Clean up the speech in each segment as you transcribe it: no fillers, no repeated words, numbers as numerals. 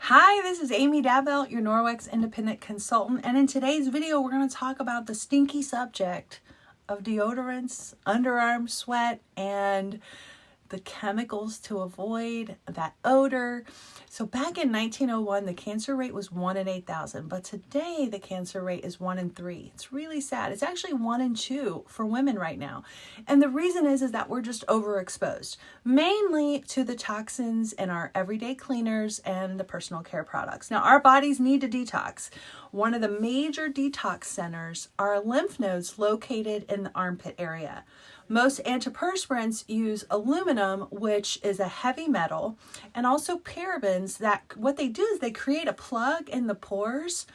Hi, this is Amy Dabell, your Norwex independent consultant, and in today's video we're going to talk about the stinky subject of deodorants, underarm sweat, and the chemicals to avoid that odor. So back in 1901, the cancer rate was 1 in 8,000, but today the cancer rate is 1 in 3. It's really sad. It's actually 1 in 2 for women right now. And the reason is that we're just overexposed, mainly to the toxins in our everyday cleaners and the personal care products. Now, our bodies need to detox. One of the major detox centers are lymph nodes located in the armpit area. Most antiperspirants use aluminum, which is a heavy metal, and also parabens that what they do is they create a plug in the pores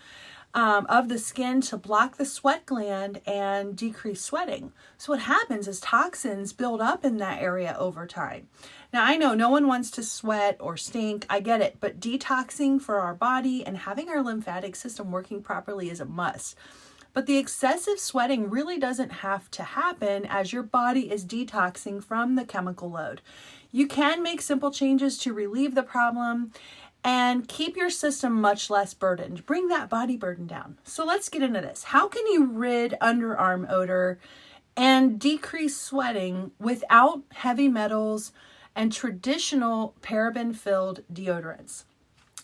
of the skin to block the sweat gland and decrease sweating. So what happens is toxins build up in that area over time. Now, I know no one wants to sweat or stink, I get it, but detoxing for our body and having our lymphatic system working properly is a must. But the excessive sweating really doesn't have to happen as your body is detoxing from the chemical load. You can make simple changes to relieve the problem and keep your system much less burdened. Bring that body burden down. So let's get into this. How can you rid underarm odor and decrease sweating without heavy metals and traditional paraben-filled deodorants?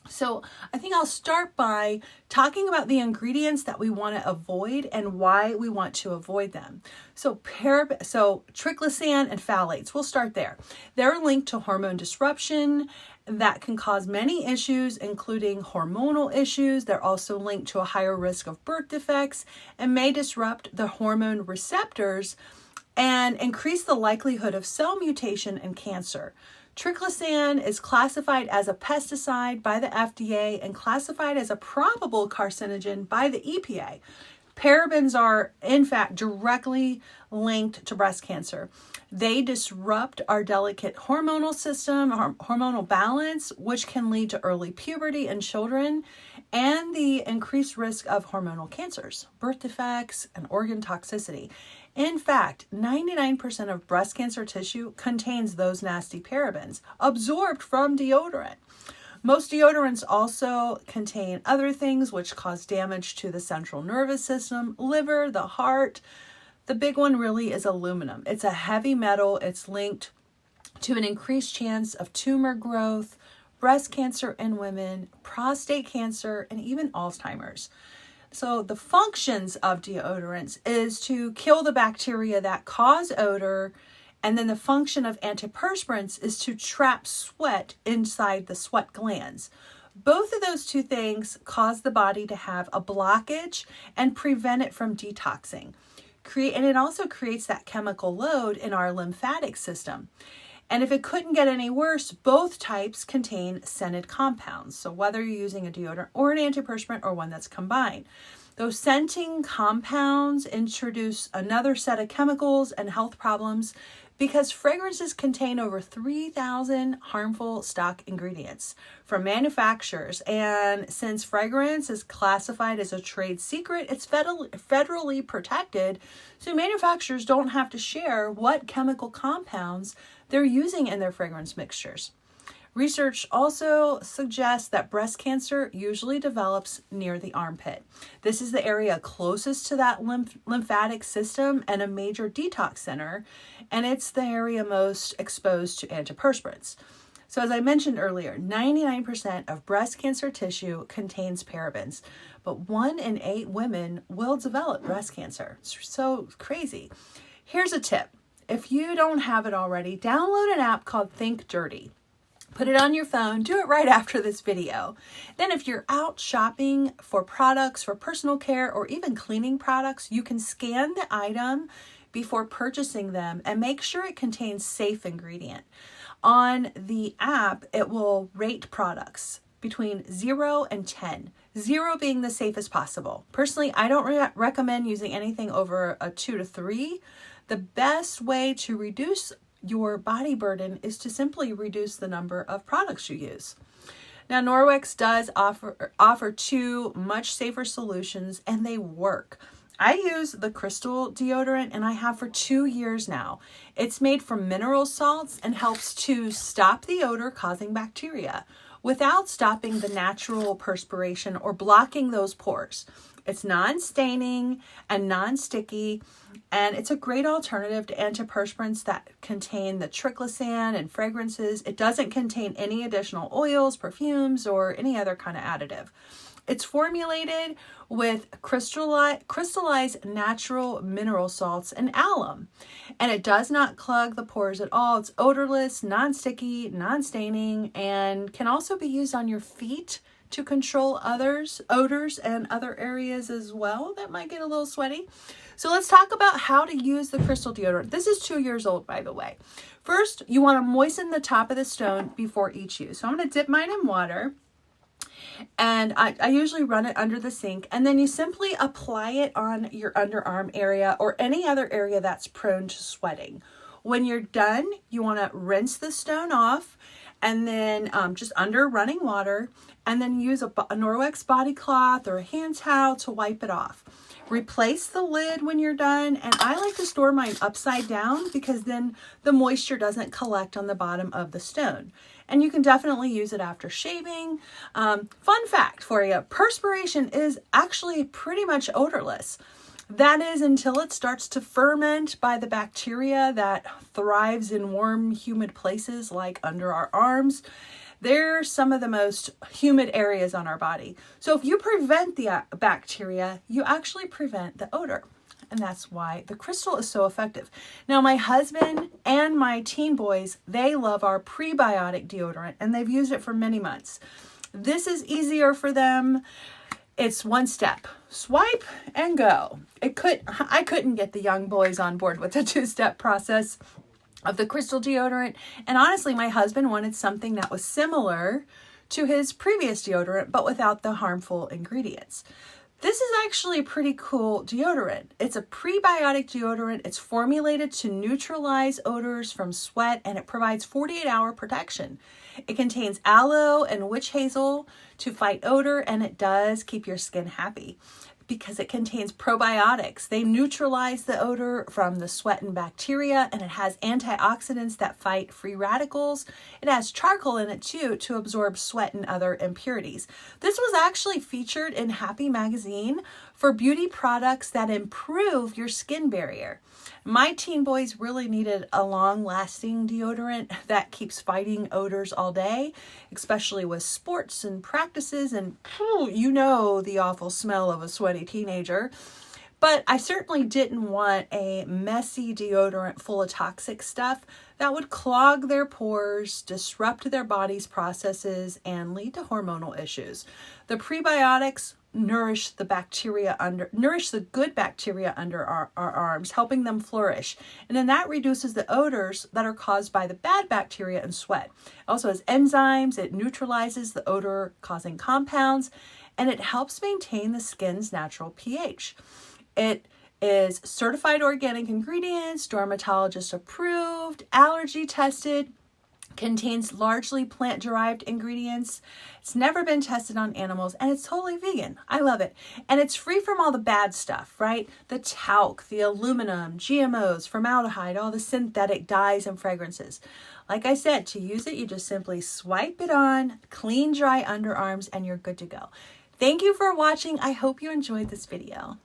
So I think I'll start by talking about the ingredients that we want to avoid and why we want to avoid them. So triclosan and phthalates, we'll start there. They're linked to hormone disruption that can cause many issues, including hormonal issues. They're also linked to a higher risk of birth defects and may disrupt the hormone receptors and increase the likelihood of cell mutation and cancer. Triclosan is classified as a pesticide by the FDA and classified as a probable carcinogen by the EPA. Parabens are, in fact, directly linked to breast cancer. They disrupt our delicate hormonal system, hormonal balance, which can lead to early puberty in children and the increased risk of hormonal cancers, birth defects, and organ toxicity. In fact, 99% of breast cancer tissue contains those nasty parabens absorbed from deodorant. Most deodorants also contain other things which cause damage to the central nervous system, liver, the heart. The big one really is aluminum. It's a heavy metal. It's linked to an increased chance of tumor growth, breast cancer in women, prostate cancer, and even Alzheimer's. So the functions of deodorants is to kill the bacteria that cause odor, and then the function of antiperspirants is to trap sweat inside the sweat glands. Both of those two things cause the body to have a blockage and prevent it from detoxing. And it also creates that chemical load in our lymphatic system. And if it couldn't get any worse, both types contain scented compounds. So whether you're using a deodorant or an antiperspirant or one that's combined, those scenting compounds introduce another set of chemicals and health problems because fragrances contain over 3,000 harmful stock ingredients from manufacturers. And since fragrance is classified as a trade secret, it's federally protected, so manufacturers don't have to share what chemical compounds they're using in their fragrance mixtures. Research also suggests that breast cancer usually develops near the armpit. This is the area closest to that lymphatic system and a major detox center, and it's the area most exposed to antiperspirants. So as I mentioned earlier, 99% of breast cancer tissue contains parabens, but 1 in 8 women will develop breast cancer. It's so crazy. Here's a tip. If you don't have it already, download an app called Think Dirty. Put it on your phone. Do it right after this video. Then if you're out shopping for products for personal care or even cleaning products, you can scan the item before purchasing them and make sure it contains safe ingredient. On the app, it will rate products between 0 and 10. 0 being the safest possible. Personally, I don't recommend using anything over a 2 to 3. The best way to reduce your body burden is to simply reduce the number of products you use. Now, Norwex does offer 2 much safer solutions, and they work. I use the crystal deodorant, and I have for 2 years now. It's made from mineral salts and helps to stop the odor causing bacteria. without stopping the natural perspiration or blocking those pores. It's non-staining and non-sticky, and it's a great alternative to antiperspirants that contain the triclosan and fragrances. It doesn't contain any additional oils, perfumes, or any other kind of additive. It's formulated with crystallized natural mineral salts and alum, and it does not clog the pores at all. It's odorless, non-sticky, non-staining, and can also be used on your feet to control odors and other areas as well that might get a little sweaty. So let's talk about how to use the crystal deodorant. This is 2 years old, by the way. First, you want to moisten the top of the stone before each use. So I'm going to dip mine in water. And I usually run it under the sink, and then you simply apply it on your underarm area or any other area that's prone to sweating. When you're done, you want to rinse the stone off, and then just under running water, and then use a Norwex body cloth or a hand towel to wipe it off. Replace the lid when you're done, and I like to store mine upside down because then the moisture doesn't collect on the bottom of the stone. And you can definitely use it after shaving. Fun fact for you, perspiration is actually pretty much odorless. That is until it starts to ferment by the bacteria that thrives in warm, humid places like under our arms. They're some of the most humid areas on our body. So if you prevent the bacteria, you actually prevent the odor. And that's why the crystal is so effective. Now, my husband and my teen boys, they love our prebiotic deodorant, and they've used it for many months. This is easier for them. It's one step. Swipe and go. I couldn't get the young boys on board with the two-step process of the crystal deodorant. And honestly, my husband wanted something that was similar to his previous deodorant, but without the harmful ingredients. This is actually a pretty cool deodorant. It's a prebiotic deodorant. It's formulated to neutralize odors from sweat, and it provides 48-hour protection. It contains aloe and witch hazel to fight odor, and it does keep your skin happy because it contains probiotics. They neutralize the odor from the sweat and bacteria, and it has antioxidants that fight free radicals. It has charcoal in it too to absorb sweat and other impurities. This was actually featured in Happi magazine for beauty products that improve your skin barrier. My teen boys really needed a long-lasting deodorant that keeps fighting odors all day, especially with sports and practices, and you know the awful smell of a sweaty teenager. But I certainly didn't want a messy deodorant full of toxic stuff that would clog their pores, disrupt their body's processes, and lead to hormonal issues. The prebiotics nourish the good bacteria under our arms, helping them flourish. And then that reduces the odors that are caused by the bad bacteria and sweat. It also has enzymes. It neutralizes the odor-causing compounds, and it helps maintain the skin's natural pH. It is certified organic ingredients, dermatologist approved, allergy tested, contains largely plant-derived ingredients. It's never been tested on animals, and it's totally vegan. I love it. And it's free from all the bad stuff, right? The talc, the aluminum, GMOs, formaldehyde, all the synthetic dyes and fragrances. Like I said, to use it, you just simply swipe it on, clean, dry underarms, and you're good to go. Thank you for watching. I hope you enjoyed this video.